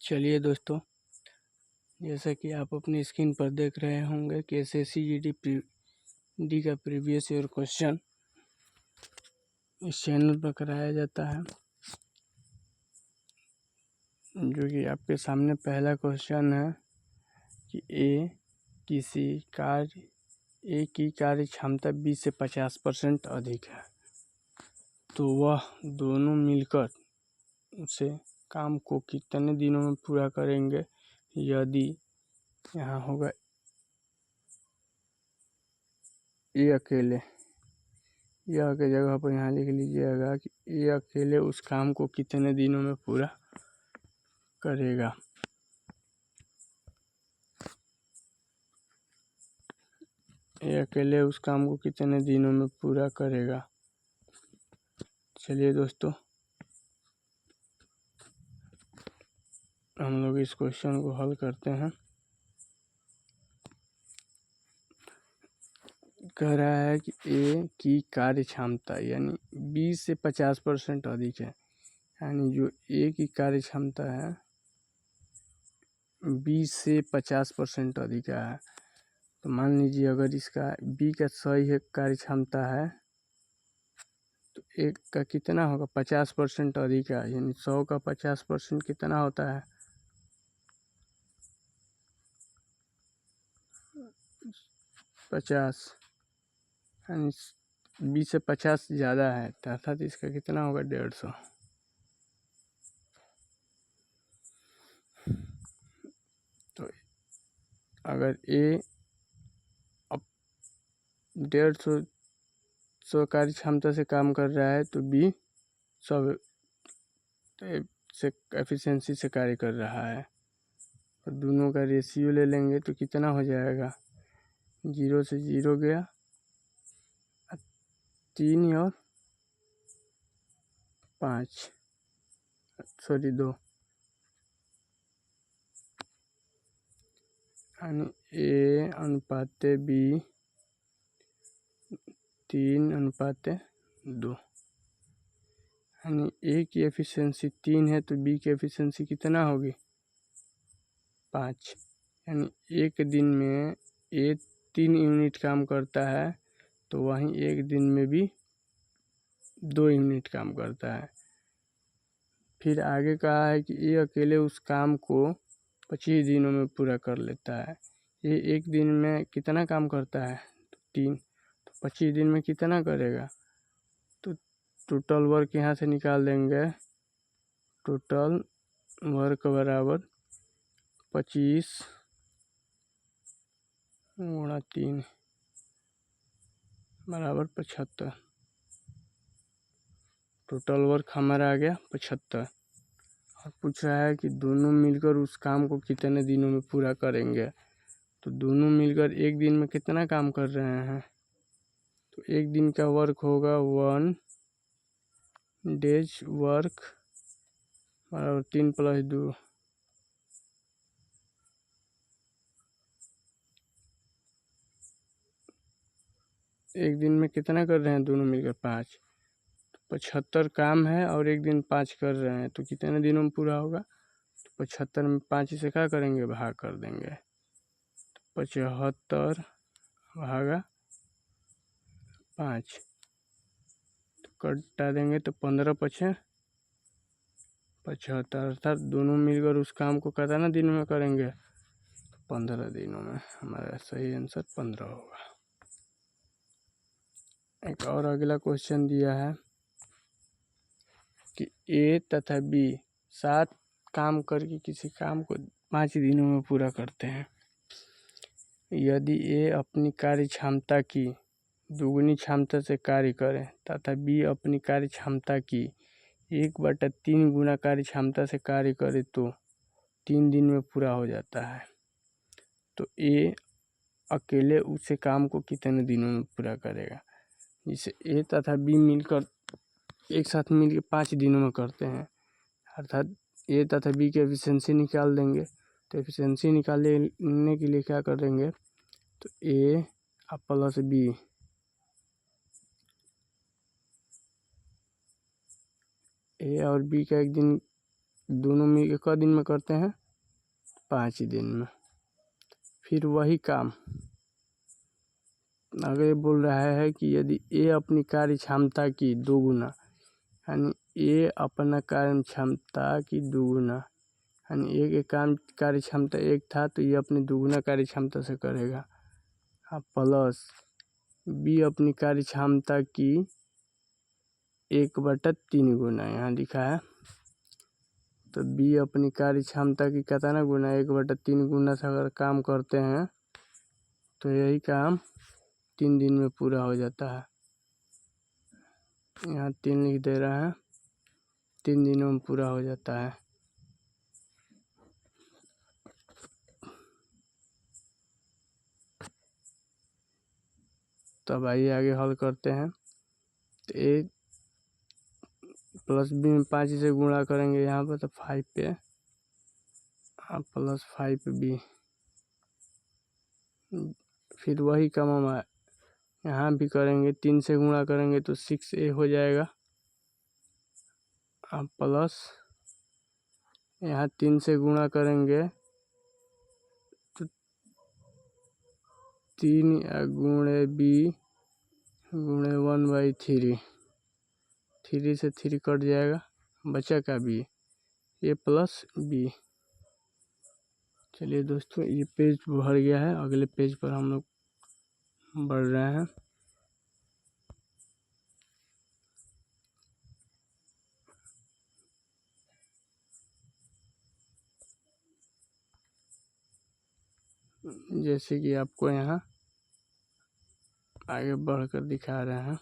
चलिए दोस्तों, जैसा कि आप अपनी स्क्रीन पर देख रहे होंगे कि एसएससी जीडी डी का प्रीवियस ईयर क्वेश्चन इस चैनल पर कराया जाता है। जो कि आपके सामने पहला क्वेश्चन है कि ए की कार्य क्षमता 20 से 50% अधिक है, तो वह दोनों मिलकर उसे काम को कितने दिनों में पूरा करेंगे। यदि यहाँ होगा ए अकेले, यह के जगह पर यहाँ लिख लीजिएगा कि ए अकेले उस काम को कितने दिनों में पूरा करेगा। ए अकेले उस काम को कितने दिनों में पूरा करेगा। चलिए दोस्तों, हम लोग इस क्वेश्चन को हल करते हैं। कह रहा है कि ए की कार्य क्षमता यानी 20 से 50% अधिक है, यानी जो ए की कार्य क्षमता है 20 से 50% अधिक है। तो मान लीजिए अगर इसका बी का सही है कार्य क्षमता है तो ए का कितना होगा 50% अधिक है, यानी 100 का 50% कितना होता है 50, यानी 20 से 50 ज़्यादा है, तो अर्थात इसका कितना होगा 150। तो अगर ए अब 150 कार्य क्षमता से काम कर रहा है तो बी 100 से एफिशिएंसी से कार्य कर रहा है, तो दोनों का रेशियो ले लेंगे तो कितना हो जाएगा 0 से 0 गया 3 और 5 सॉरी 2, यानी ए अनुपात बी 3:2, यानी ए की एफिशिएंसी 3 है तो बी की एफिशिएंसी कितना होगी 5, यानी एक दिन में ए 3 यूनिट काम करता है तो वहीं एक दिन में भी 2 यूनिट काम करता है। फिर आगे कहा है कि ये अकेले उस काम को 25 दिनों में पूरा कर लेता है। ये एक दिन में कितना काम करता है तो 3, तो 25 दिन में कितना करेगा, तो टोटल वर्क यहाँ से निकाल देंगे। टोटल वर्क बराबर 25 गुणा 3 बराबर 75। टोटल वर्क हमारा आ गया 75 और पूछ रहा है कि दोनों मिलकर उस काम को कितने दिनों में पूरा करेंगे। तो दोनों मिलकर एक दिन में कितना काम कर रहे हैं, तो एक दिन का वर्क होगा 1 डेज वर्क बराबर 3 + 2, एक दिन में कितना कर रहे हैं दोनों मिलकर 5, तो 75 काम है और एक दिन 5 कर रहे हैं, तो कितने दिनों में पूरा होगा, तो 75 में 5 से क्या करेंगे भाग कर देंगे, तो 75 भागा 5 तो कटा देंगे तो 15×5 = 75, अर्थात दोनों मिलकर उस काम को कितना दिनों में करेंगे 15 दिनों में। हमारा सही आंसर 15 होगा। एक और अगला क्वेश्चन दिया है कि ए तथा बी साथ काम करके किसी काम को 5 दिनों में पूरा करते हैं। यदि ए अपनी कार्य क्षमता की दुगुनी क्षमता से कार्य करे तथा बी अपनी कार्य क्षमता की 1/3 गुना कार्य क्षमता से कार्य करे तो 3 दिन में पूरा हो जाता है। तो ए अकेले उसे काम को कितने दिनों में पूरा करेगा। जिसे ए तथा बी मिलकर एक साथ मिलकर 5 दिनों में करते हैं, अर्थात ए तथा बी की एफिशिएंसी निकाल देंगे। तो एफिशिएंसी निकालने के लिए क्या कर देंगे, तो ए प्लस बी, ए और बी का एक दिन दोनों मिल के क दिन में करते हैं, 5 दिन में। फिर वही काम आगे बोल रहा है कि यदि ए अपनी कार्य क्षमता की दोगुना, यानी ए अपना कार्य क्षमता की दोगुना, यानी ए के काम कार्य क्षमता 1 था तो ये अपनी दोगुना कार्य क्षमता से करेगा, प्लस बी अपनी कार्य क्षमता की 1/3 गुना यहाँ लिखा है। तो बी अपनी कार्य क्षमता की कितना गुना, 1/3 गुना से अगर काम करते हैं तो यही काम 3 दिन में पूरा हो जाता है। यहाँ 3 लिख दे रहे हैं, 3 दिनों में पूरा हो जाता है। तब आइए आगे हल करते हैं। तो ए प्लस बी में 5 से गुणा करेंगे यहाँ पर, तो 5 पे प्लस 5b। फिर वही काम हम यहाँ भी करेंगे, 3 से गुणा करेंगे तो 6a हो जाएगा, प्लस यहाँ 3 से गुणा करेंगे तो 3 गुणे b गुणे 1/3, 3 से 3 कट जाएगा, बचा का b, a प्लस b। चलिए दोस्तों, ये पेज भर गया है, अगले पेज पर हम लोग बढ़ रहे हैं। जैसे कि आपको यहाँ आगे बढ़कर दिखा रहे हैं।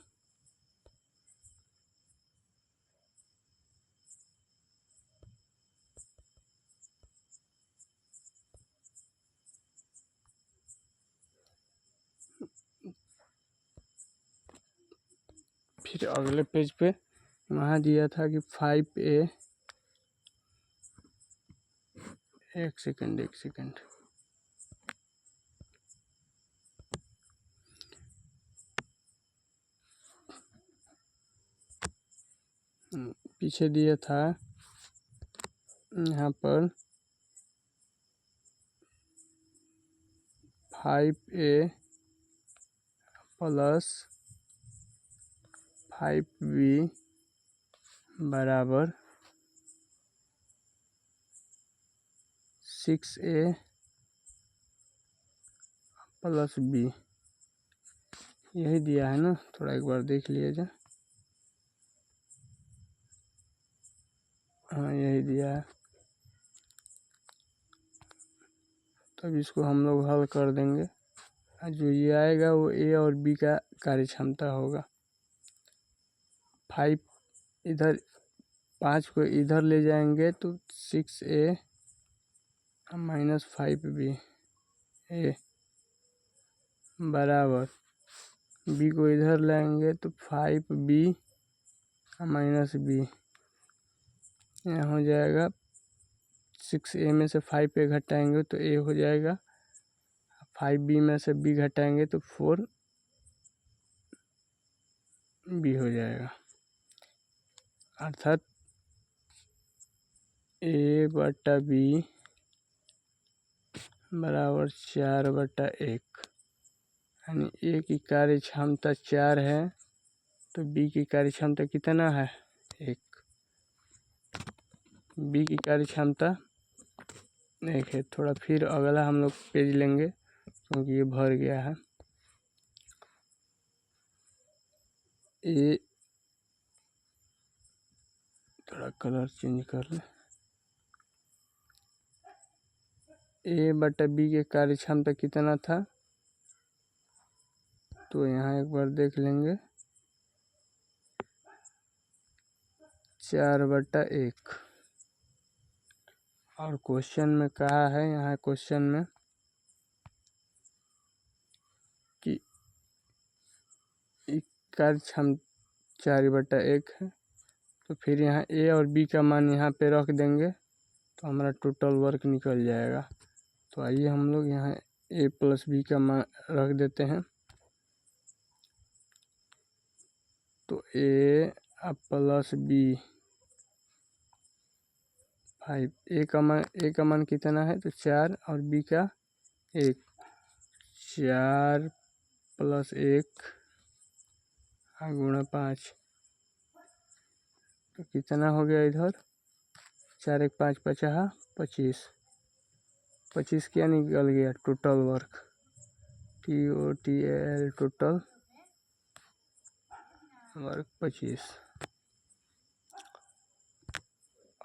फिर अगले पेज पे वहाँ दिया था कि 5a, एक सेकंड पीछे दिया था यहाँ पर 5a प्लस 5b बराबर 6a प्लस b, यही दिया है ना, थोड़ा एक बार देख लीजिए। हाँ, यही दिया है। तब इसको हम लोग हल कर देंगे, जो ये आएगा वो ए और बी का कार्य क्षमता होगा। 5 इधर, 5 को इधर ले जाएंगे तो 6a माइनस 5b ए बराबर, बी को इधर लाएंगे तो 5b माइनस बी, यहाँ हो जाएगा 6a में से 5a घटाएंगे तो a हो जाएगा, 5b में से b घटाएंगे तो 4b हो जाएगा, अर्थात a/b बराबर 4/1, यानी ए की कार्य क्षमता 4 है तो बी की कार्य क्षमता कितना है, 1। बी की कार्य क्षमता 1 है। थोड़ा फिर अगला हम लोग पेज लेंगे क्योंकि ये भर गया है। ए थोड़ा कलर चेंज कर ले। a/b के कार्य क्षमता कितना था, तो यहाँ एक बार देख लेंगे, 4/1। और क्वेश्चन में कहा है, यहाँ क्वेश्चन में कि कार्य क्षमता 4/1 है, तो फिर यहाँ ए और बी का मान यहाँ पे रख देंगे तो हमारा टोटल वर्क निकल जाएगा। तो आइए हम लोग यहाँ ए प्लस बी का मान रख देते हैं, तो ए प्लस बी 5। ए का मान कितना है तो 4 और बी का 1। 4 + 1 गुणा 5 तो कितना हो गया इधर 4 1 5 50 25। 25 क्या निकल गया total work TOTAL total work 25।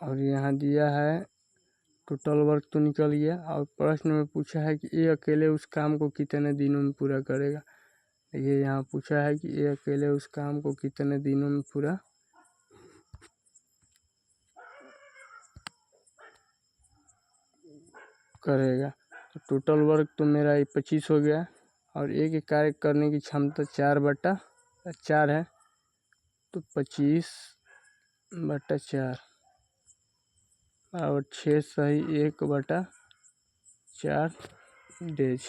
और यहाँ दिया है टोटल वर्क तो निकल गया और प्रश्न में पूछा है कि ए अकेले उस काम को कितने दिनों में पूरा करेगा। देखिए यहाँ पूछा है कि ए अकेले उस काम को कितने दिनों में पूरा करेगा। तो टोटल वर्क तो मेरा 25 हो गया और ए के कार्य करने की क्षमता 4/4 है तो 25/4 और 6 सही 1/4 डेज।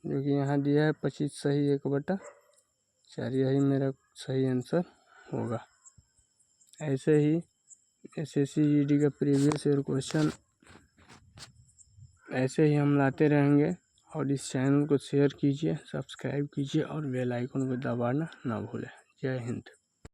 जो कि यहाँ दिया है 25 सही 1/4 यही मेरा सही आंसर होगा। ऐसे ही SSC GD का प्रीवियस ईयर क्वेश्चन ऐसे ही हम लाते रहेंगे और इस चैनल को शेयर कीजिए, सब्सक्राइब कीजिए और बेल आइकन को दबाना ना भूलें। जय हिंद।